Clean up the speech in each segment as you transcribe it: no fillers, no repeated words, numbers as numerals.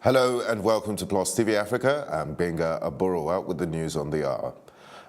Hello and welcome to Plus TV Africa. I'm Benga Aboro out with the news on the hour.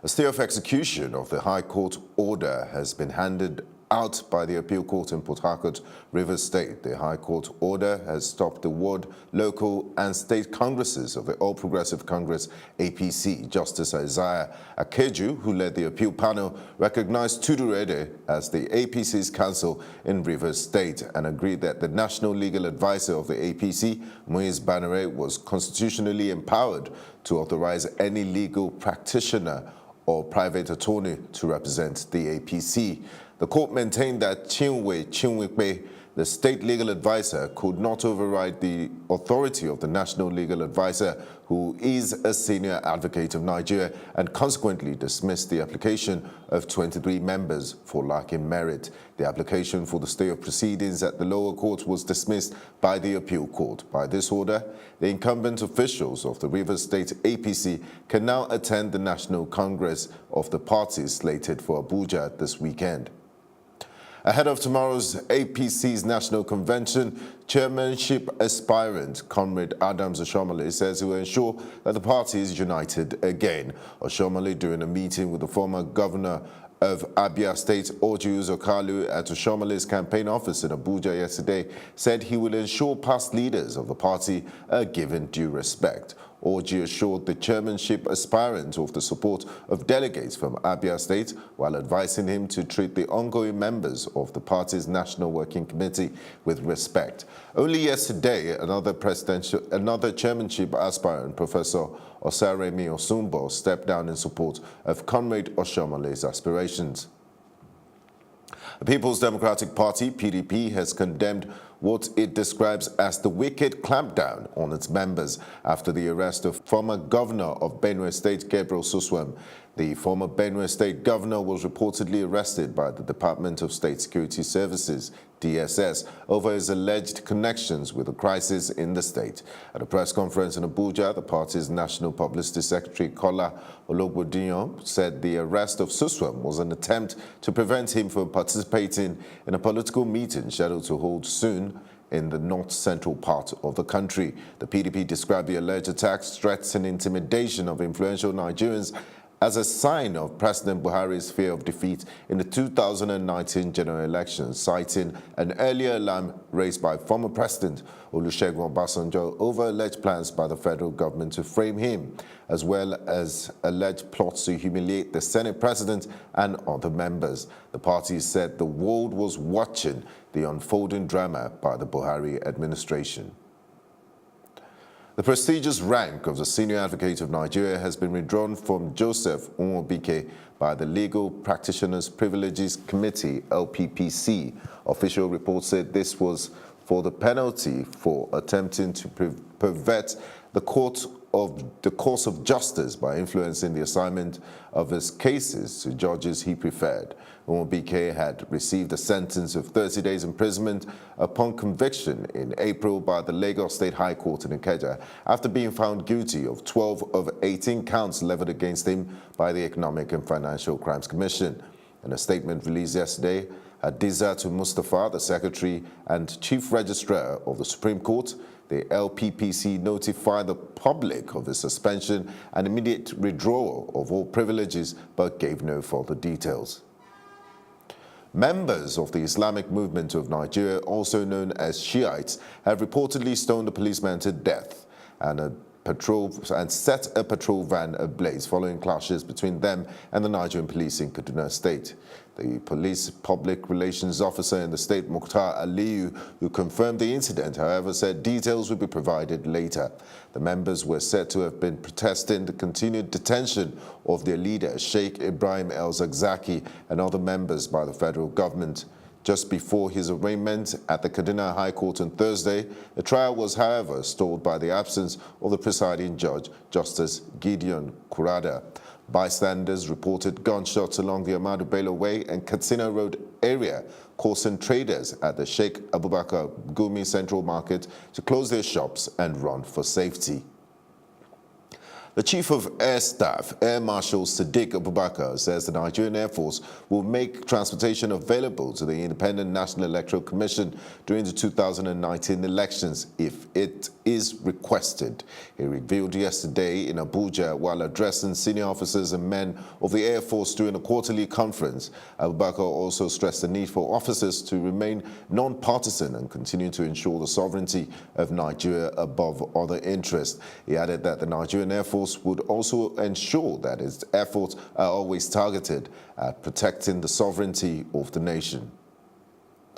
A stay of execution of the High Court order has been handed out by the Appeal Court in Port Harcourt, Rivers State. The High Court order has stopped the ward, local and state congresses of the All Progressive Congress APC. Justice Isaiah Akeju, who led the appeal panel, recognized Tudurede as the APC's counsel in Rivers State and agreed that the National Legal Advisor of the APC, Moise Banere, was constitutionally empowered to authorize any legal practitioner or private attorney to represent the APC. The court maintained that Chinwekwe, the state legal advisor, could not override the authority of the national legal advisor, who is a senior advocate of Nigeria, and consequently dismissed the application of 23 members for lacking merit. The application for the stay of proceedings at the lower court was dismissed by the appeal court. By this order, the incumbent officials of the Rivers State APC can now attend the National Congress of the party slated for Abuja this weekend. Ahead of tomorrow's APC's National Convention, chairmanship aspirant Comrade Adams Oshomole says he will ensure that the party is united again. Oshomole, during a meeting with the former governor of Abia State, Orji Uzokalu, at Oshomole's campaign office in Abuja yesterday, said he will ensure past leaders of the party are given due respect. Orji assured the chairmanship aspirant of the support of delegates from Abia State, while advising him to treat the ongoing members of the party's National Working Committee with respect. Only yesterday, another chairmanship aspirant, Professor Osaremi Osumbo, stepped down in support of Comrade Oshomole's aspirations. The People's Democratic Party, PDP, has condemned what it describes as the wicked clampdown on its members after the arrest of former governor of Benue State, Gabriel Suswem. The former Benue State governor was reportedly arrested by the Department of State Security Services, DSS, over his alleged connections with the crisis in the state. At a press conference in Abuja, the party's National Publicity Secretary, Kola Ologbodiyan, said the arrest of Suswem was an attempt to prevent him from participating in a political meeting scheduled to hold soon in the north-central part of the country. The PDP described the alleged attacks, threats and intimidation of influential Nigerians as a sign of President Buhari's fear of defeat in the 2019 general elections, citing an earlier alarm raised by former President Olusegun Obasanjo over alleged plans by the federal government to frame him, as well as alleged plots to humiliate the Senate President and other members. The party said the world was watching the unfolding drama by the Buhari administration. The prestigious rank of the Senior Advocate of Nigeria has been withdrawn from Joseph Nwobike by the Legal Practitioners Privileges Committee, LPPC. Official reports said this was for the penalty for attempting to pervert the course of justice by influencing the assignment of his cases to judges he preferred. Nwobike had received a sentence of 30 days imprisonment upon conviction in April by the Lagos State High Court in Ikeja after being found guilty of 12 of 18 counts leveled against him by the Economic and Financial Crimes Commission. In a statement released yesterday, Hadizat Mustafa, the Secretary and Chief Registrar of the Supreme Court, the LPPC notified the public of the suspension and immediate withdrawal of all privileges, but gave no further details. Members of the Islamic movement of Nigeria, also known as Shi'tes, have reportedly stoned a policeman to death and set a patrol van ablaze following clashes between them and the Nigerian police in Kaduna State. The police public relations officer in the state, Mukhtar Aliyu, who confirmed the incident, however, said details would be provided later. The members were said to have been protesting the continued detention of their leader, Sheikh Ibrahim El-Zakzaki, and other members by the federal government. Just before his arraignment at the Kaduna High Court on Thursday, the trial was, however, stalled by the absence of the presiding judge, Justice Gideon Kurada. Bystanders reported gunshots along the Ahmadu Bello Way and Katsina Road area, causing traders at the Sheikh Abubakar Gumi Central Market to close their shops and run for safety. The Chief of Air Staff, Air Marshal Sadiq Abubakar, says the Nigerian Air Force will make transportation available to the Independent National Electoral Commission during the 2019 elections if it is requested. He revealed yesterday in Abuja while addressing senior officers and men of the Air Force during a quarterly conference. Abubakar also stressed the need for officers to remain non-partisan and continue to ensure the sovereignty of Nigeria above other interests. He added that the Nigerian Air Force would also ensure that its efforts are always targeted at protecting the sovereignty of the nation.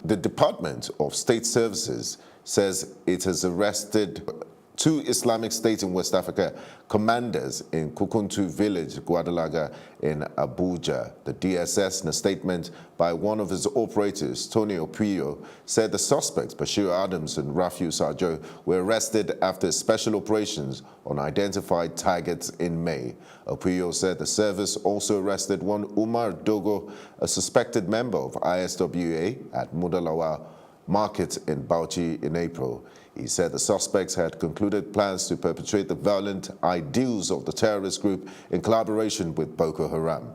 The Department of State Services says it has arrested 2 Islamic State in West Africa commanders in Kukuntu village, Guadalaga in Abuja. The DSS, in a statement by one of its operators, Tony Opuyo, said the suspects, Bashir Adams and Rafiu Sajo, were arrested after special operations on identified targets in May. Opuyo said the service also arrested one Umar Dogo, a suspected member of ISWA at Mudalawa Market in Bauchi in April. He said the suspects had concluded plans to perpetrate the violent ideals of the terrorist group in collaboration with Boko Haram.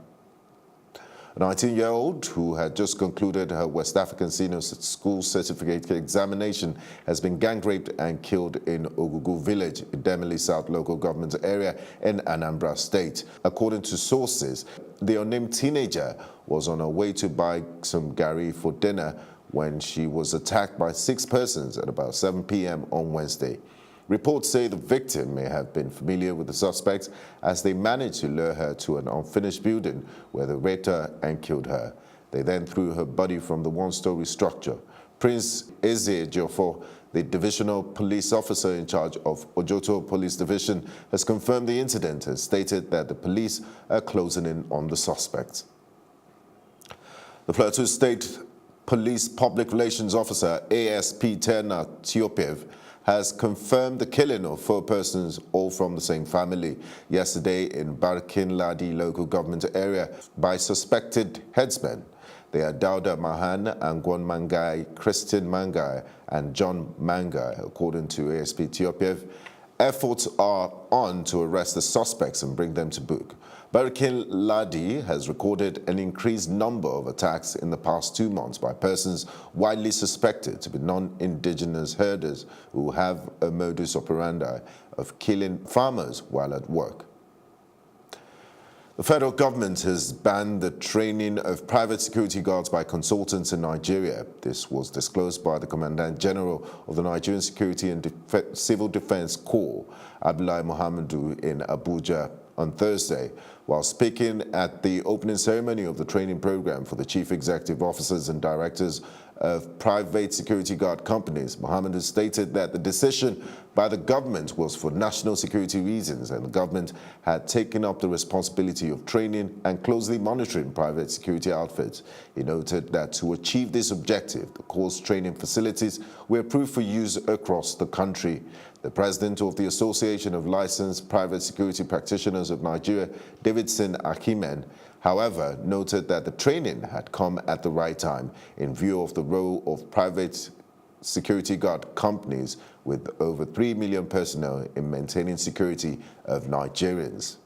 A 19-year-old who had just concluded her West African Senior School Certificate examination has been gang-raped and killed in Ogugu village, in Demili South local government area in Anambra State. According to sources, the unnamed teenager was on her way to buy some gari for dinner when she was attacked by 6 persons at about 7 p.m. on Wednesday. Reports say the victim may have been familiar with the suspects as they managed to lure her to an unfinished building where they raped her and killed her. They then threw her body from the one-story structure. Prince Eze Jofo, the divisional police officer in charge of Ojoto Police Division, has confirmed the incident and stated that the police are closing in on the suspects. The Plateau State Police Public Relations Officer ASP Terna Tiopiev has confirmed the killing of 4 persons, all from the same family, yesterday in Barkin Ladi local government area by suspected headsmen. They are Dauda Mahan, Angwon Mangai, Christian Mangai, and John Mangai, according to ASP Tiopiev. Efforts are on to arrest the suspects and bring them to book. Barkin Ladi has recorded an increased number of attacks in the past 2 months by persons widely suspected to be non-indigenous herders who have a modus operandi of killing farmers while at work. The federal government has banned the training of private security guards by consultants in Nigeria. This was disclosed by the Commandant General of the Nigerian Security and Civil Defense Corps, Abdullahi Muhammadu, in Abuja on Thursday. While speaking at the opening ceremony of the training program for the chief executive officers and directors of private security guard companies, Mohammed has stated that the decision by the government was for national security reasons and the government had taken up the responsibility of training and closely monitoring private security outfits. He noted that to achieve this objective, the Corps' training facilities were approved for use across the country. The president of the Association of Licensed Private Security Practitioners of Nigeria, Davidson Akimen, however, noted that the training had come at the right time in view of the role of private security guard companies with over 3 million personnel in maintaining security of Nigerians.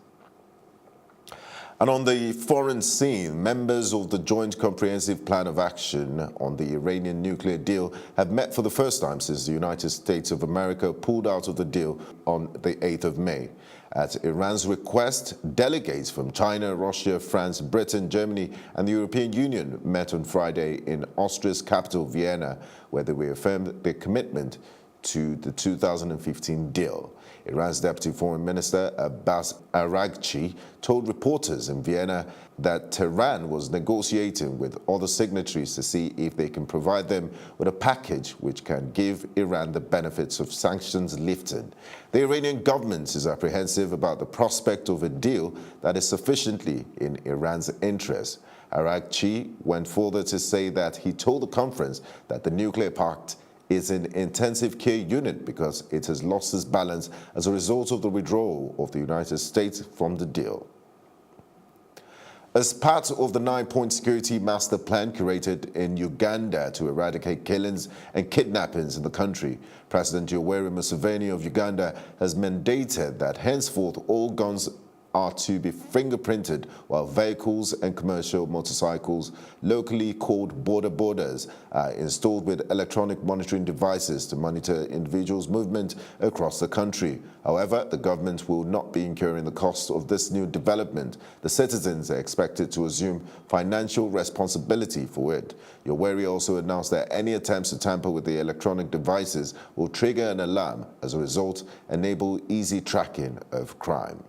And on the foreign scene, members of the Joint Comprehensive Plan of Action on the Iranian nuclear deal have met for the first time since the United States of America pulled out of the deal on the 8th of May. At Iran's request, delegates from China, Russia, France, Britain, Germany, and the European Union met on Friday in Austria's capital, Vienna, where they reaffirmed their commitment to the 2015 deal. Iran's Deputy Foreign Minister Abbas Araghchi told reporters in Vienna that Tehran was negotiating with other signatories to see if they can provide them with a package which can give Iran the benefits of sanctions lifted. The Iranian government is apprehensive about the prospect of a deal that is sufficiently in Iran's interest. Araghchi went further to say that he told the conference that the nuclear pact is an intensive care unit because it has lost its balance as a result of the withdrawal of the United States from the deal. As part of the 9-point security master plan curated in Uganda to eradicate killings and kidnappings in the country, President Yoweri Museveni of Uganda has mandated that henceforth all guns are to be fingerprinted, while vehicles and commercial motorcycles, locally called borders, are installed with electronic monitoring devices to monitor individuals' movement across the country. However, the government will not be incurring the cost of this new development. The citizens are expected to assume financial responsibility for it. Yoweri also announced that any attempts to tamper with the electronic devices will trigger an alarm. As a result, enable easy tracking of crime.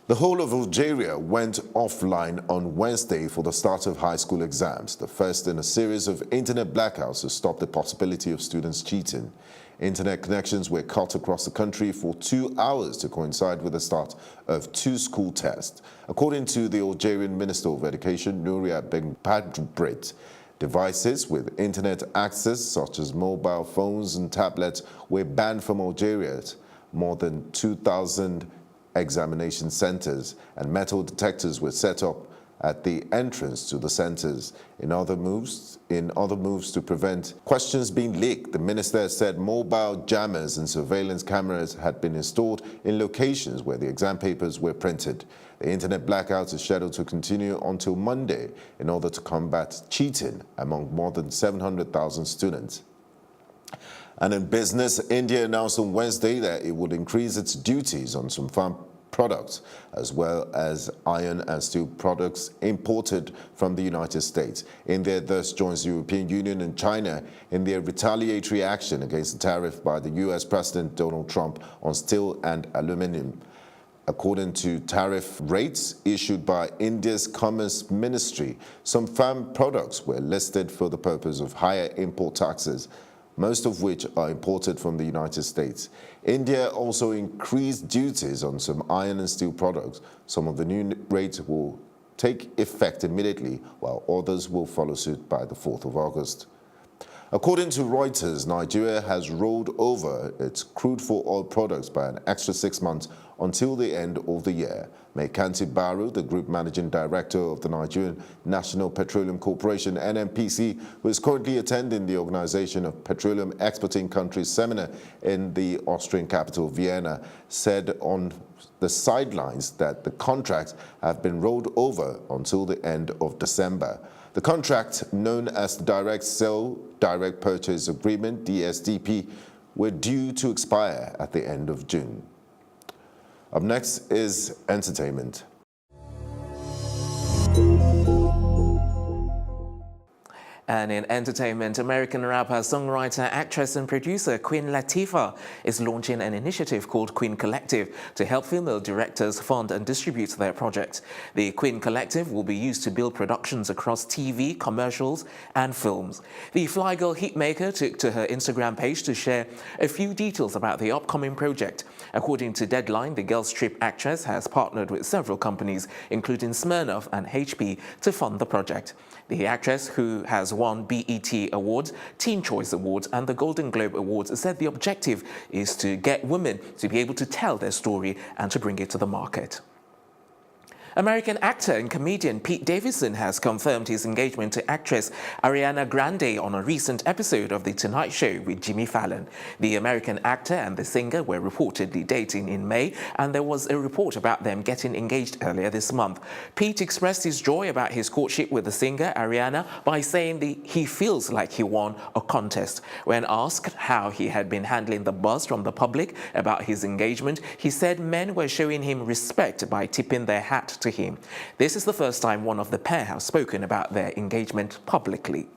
The whole of Algeria went offline on Wednesday for the start of high school exams, the first in a series of internet blackouts to stop the possibility of students cheating. Internet connections were cut across the country for 2 hours to coincide with the start of 2 school tests. According to the Algerian Minister of Education, Nouria Ben-Padbrit, devices with internet access, such as mobile phones and tablets, were banned from Algeria. More than 2,000 examination centers and metal detectors were set up at the entrance to the centers. In other moves to prevent questions being leaked, the minister said mobile jammers and surveillance cameras had been installed in locations where the exam papers were printed. The internet blackout is scheduled to continue until Monday in order to combat cheating among more than 700,000 students. And in business, India announced on Wednesday that it would increase its duties on some farm products, as well as iron and steel products imported from the United States. India thus joins the European Union and China in their retaliatory action against the tariff by the U.S. President Donald Trump on steel and aluminum. According to tariff rates issued by India's Commerce Ministry, some farm products were listed for the purpose of higher import taxes, most of which are imported from the United States. India also increased duties on some iron and steel products. Some of the new rates will take effect immediately, while others will follow suit by the 4th of August. According to Reuters, Nigeria has rolled over its crude for oil products by an extra 6 months until the end of the year. Mekanti Baru, the group managing director of the Nigerian National Petroleum Corporation, NNPC, who is currently attending the Organization of Petroleum Exporting Countries seminar in the Austrian capital, Vienna, said on the sidelines that the contracts have been rolled over until the end of December. The contract, known as the Direct Sale, Direct Purchase Agreement, DSDP, were due to expire at the end of June. Up next is entertainment. And in entertainment, American rapper, songwriter, actress and producer Queen Latifah is launching an initiative called Queen Collective to help female directors fund and distribute their projects. The Queen Collective will be used to build productions across TV, commercials and films. The Fly Girl hitmaker took to her Instagram page to share a few details about the upcoming project. According to Deadline, the Girl Strip actress has partnered with several companies, including Smirnoff and HP, to fund the project. The actress, who has won BET Awards, Teen Choice Awards and the Golden Globe Awards, said the objective is to get women to be able to tell their story and to bring it to the market. American actor and comedian Pete Davidson has confirmed his engagement to actress Ariana Grande on a recent episode of The Tonight Show with Jimmy Fallon. The American actor and the singer were reportedly dating in May, and there was a report about them getting engaged earlier this month. Pete expressed his joy about his courtship with the singer Ariana by saying he feels like he won a contest. When asked how he had been handling the buzz from the public about his engagement, he said men were showing him respect by tipping their hat to him. This is the first time one of the pair have spoken about their engagement publicly.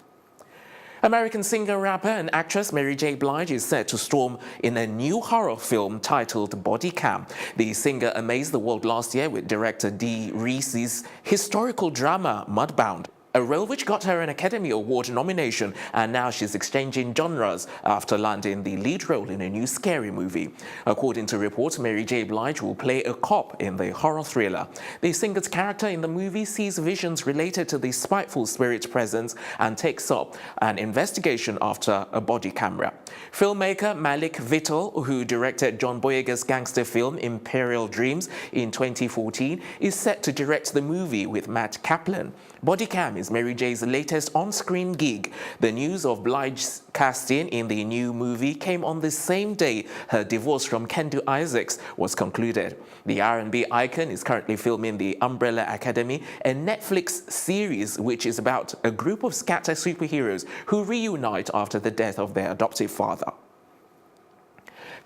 American singer, rapper and actress Mary J. Blige is set to storm in a new horror film titled Body Cam. The singer amazed the world last year with director Dee Reese's historical drama Mudbound. a role which got her an Academy Award nomination, and now she's exchanging genres after landing the lead role in a new scary movie. According to reports, Mary J. Blige will play a cop in the horror thriller. The singer's character in the movie sees visions related to the spiteful spirit presence and takes up an investigation after a body camera. Filmmaker Malik Vittal, who directed John Boyega's gangster film Imperial Dreams in 2014, is set to direct the movie with Matt Kaplan. Bodycam is Mary J's latest on-screen gig. The news of Blige's casting in the new movie came on the same day her divorce from Kendu Isaacs was concluded. The R&B icon is currently filming The Umbrella Academy, a Netflix series which is about a group of scatter superheroes who reunite after the death of their adoptive father.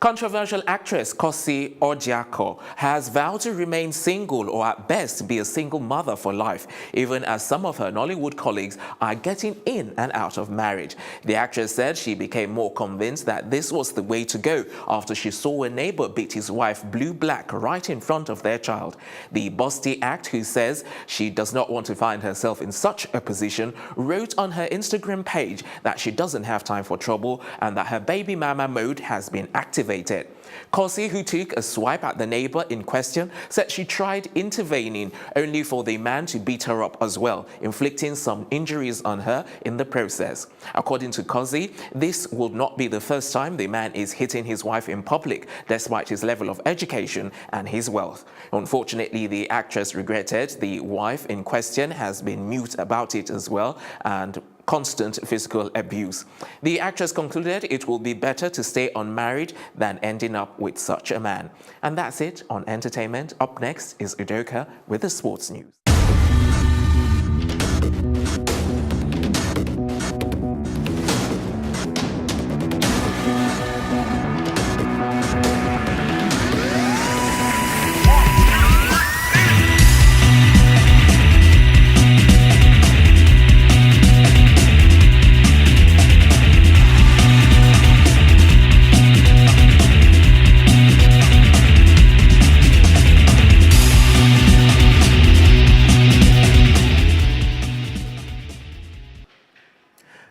Controversial actress Kosi Ojiako has vowed to remain single or at best be a single mother for life, even as some of her Nollywood colleagues are getting in and out of marriage. The actress said she became more convinced that this was the way to go after she saw a neighbor beat his wife blue-black right in front of their child. The busty act, who says she does not want to find herself in such a position, wrote on her Instagram page that she doesn't have time for trouble and that her baby mama mode has been activated. Kosi, who took a swipe at the neighbor in question, said she tried intervening only for the man to beat her up as well, inflicting some injuries on her in the process. According to Kosi, this would not be the first time the man is hitting his wife in public, despite his level of education and his wealth. Unfortunately, the actress regretted the wife in question has been mute about it as well, and constant physical abuse. The actress concluded it will be better to stay unmarried than ending up with such a man. And that's it on entertainment. Up next is Udoka with the sports news.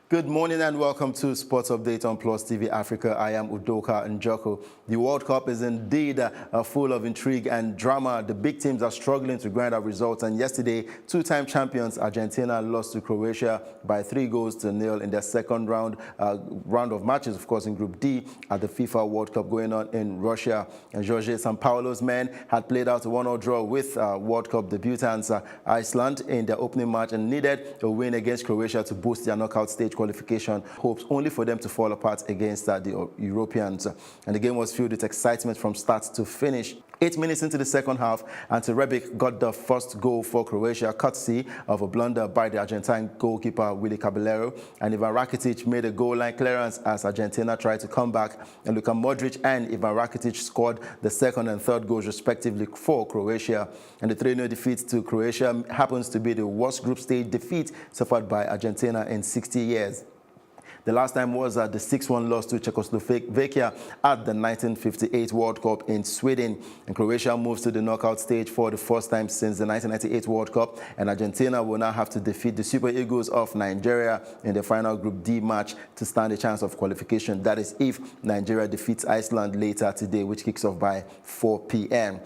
Good morning and welcome to Sports Update on Plus TV Africa. I am Udoka Njoko. The World Cup is indeed full of intrigue and drama. The big teams are struggling to grind out results, and yesterday, two-time champions Argentina lost to Croatia by 3-0 in their second round of matches, of course, in Group D at the FIFA World Cup going on in Russia. And Jorge Sampaolo's men had played out a 1-0 draw with World Cup debutants Iceland in their opening match and needed a win against Croatia to boost their knockout stage qualification hopes, only for them to fall apart against the Europeans. And the game was filled with excitement from start to finish. 8 minutes into the second half, Ante Rebic got the first goal for Croatia, courtesy of a blunder by the Argentine goalkeeper Willy Caballero. And Ivan Rakitic made a goal line clearance as Argentina tried to come back. And Luka Modric and Ivan Rakitic scored the second and third goals respectively for Croatia. And the 3-0 defeat to Croatia happens to be the worst group stage defeat suffered by Argentina in 60 years. The last time was the 6-1 loss to Czechoslovakia at the 1958 World Cup in Sweden. And Croatia moves to the knockout stage for the first time since the 1998 World Cup. And Argentina will now have to defeat the Super Eagles of Nigeria in the final Group D match to stand a chance of qualification. That is if Nigeria defeats Iceland later today, which kicks off by 4 p.m.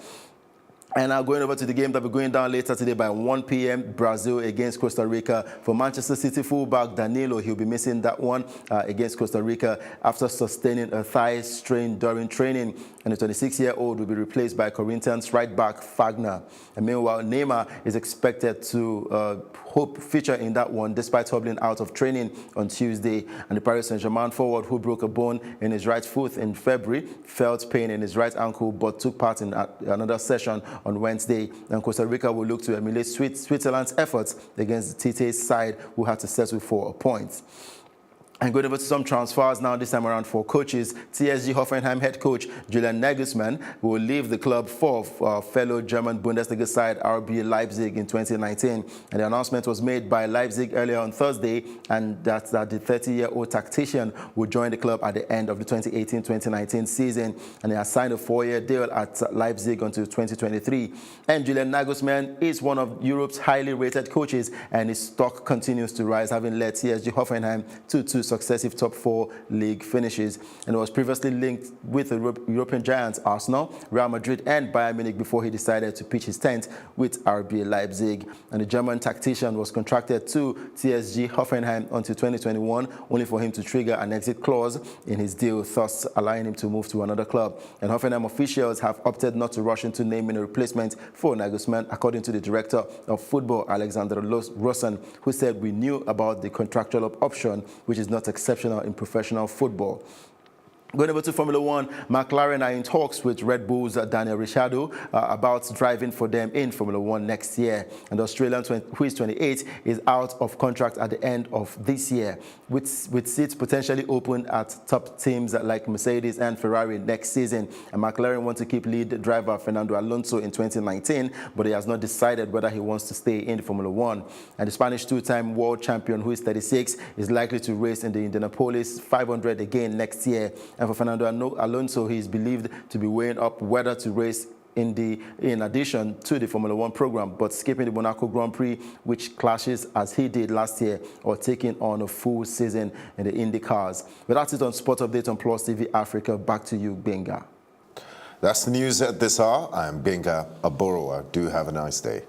And now going over to the game that will be going down later today by 1 p.m. Brazil against Costa Rica. For Manchester City fullback Danilo, he'll be missing that one against Costa Rica after sustaining a thigh strain during training. And the 26-year-old will be replaced by Corinthians right back Fagner. And meanwhile, Neymar is expected to feature in that one despite hobbling out of training on Tuesday. And the Paris Saint-Germain forward, who broke a bone in his right foot in February, felt pain in his right ankle but took part in another session on Wednesday. And Costa Rica will look to emulate Switzerland's efforts against the Tite's side, who had to settle for a point. And going over to some transfers now, this time around for coaches. TSG Hoffenheim head coach Julian Nagelsmann will leave the club for fellow German Bundesliga side RB Leipzig in 2019. And the announcement was made by Leipzig earlier on Thursday, and that's that the 30-year-old tactician will join the club at the end of the 2018-2019 season. And he has signed a 4-year deal at Leipzig until 2023. And Julian Nagelsmann is one of Europe's highly rated coaches, and his stock continues to rise, having led TSG Hoffenheim to 2 successive top 4 league finishes, and was previously linked with the European giants Arsenal, Real Madrid and Bayern Munich before he decided to pitch his tent with RB Leipzig. And the German tactician was contracted to TSG Hoffenheim until 2021, only for him to trigger an exit clause in his deal, thus allowing him to move to another club. And Hoffenheim officials have opted not to rush into naming a replacement for Nagelsmann, according to the director of football, Alexander Rosen, who said, "We knew about the contractual option, which is not exceptional in professional football." Going over to Formula One, McLaren are in talks with Red Bull's Daniel Ricciardo about driving for them in Formula One next year. And the Australian, who is 28, is out of contract at the end of this year, with seats potentially open at top teams like Mercedes and Ferrari next season. And McLaren want to keep lead driver Fernando Alonso in 2019, but he has not decided whether he wants to stay in Formula One. And the Spanish 2-time world champion, who is 36, is likely to race in the Indianapolis 500 again next year. And for Fernando Alonso, he is believed to be weighing up whether to race in addition to the Formula One program, but skipping the Monaco Grand Prix, which clashes as he did last year, or taking on a full season in the Indy cars. But that's it on Sport Update on Plus TV Africa. Back to you, Benga. That's the news at this hour. I'm Benga Aboroa. Do have a nice day.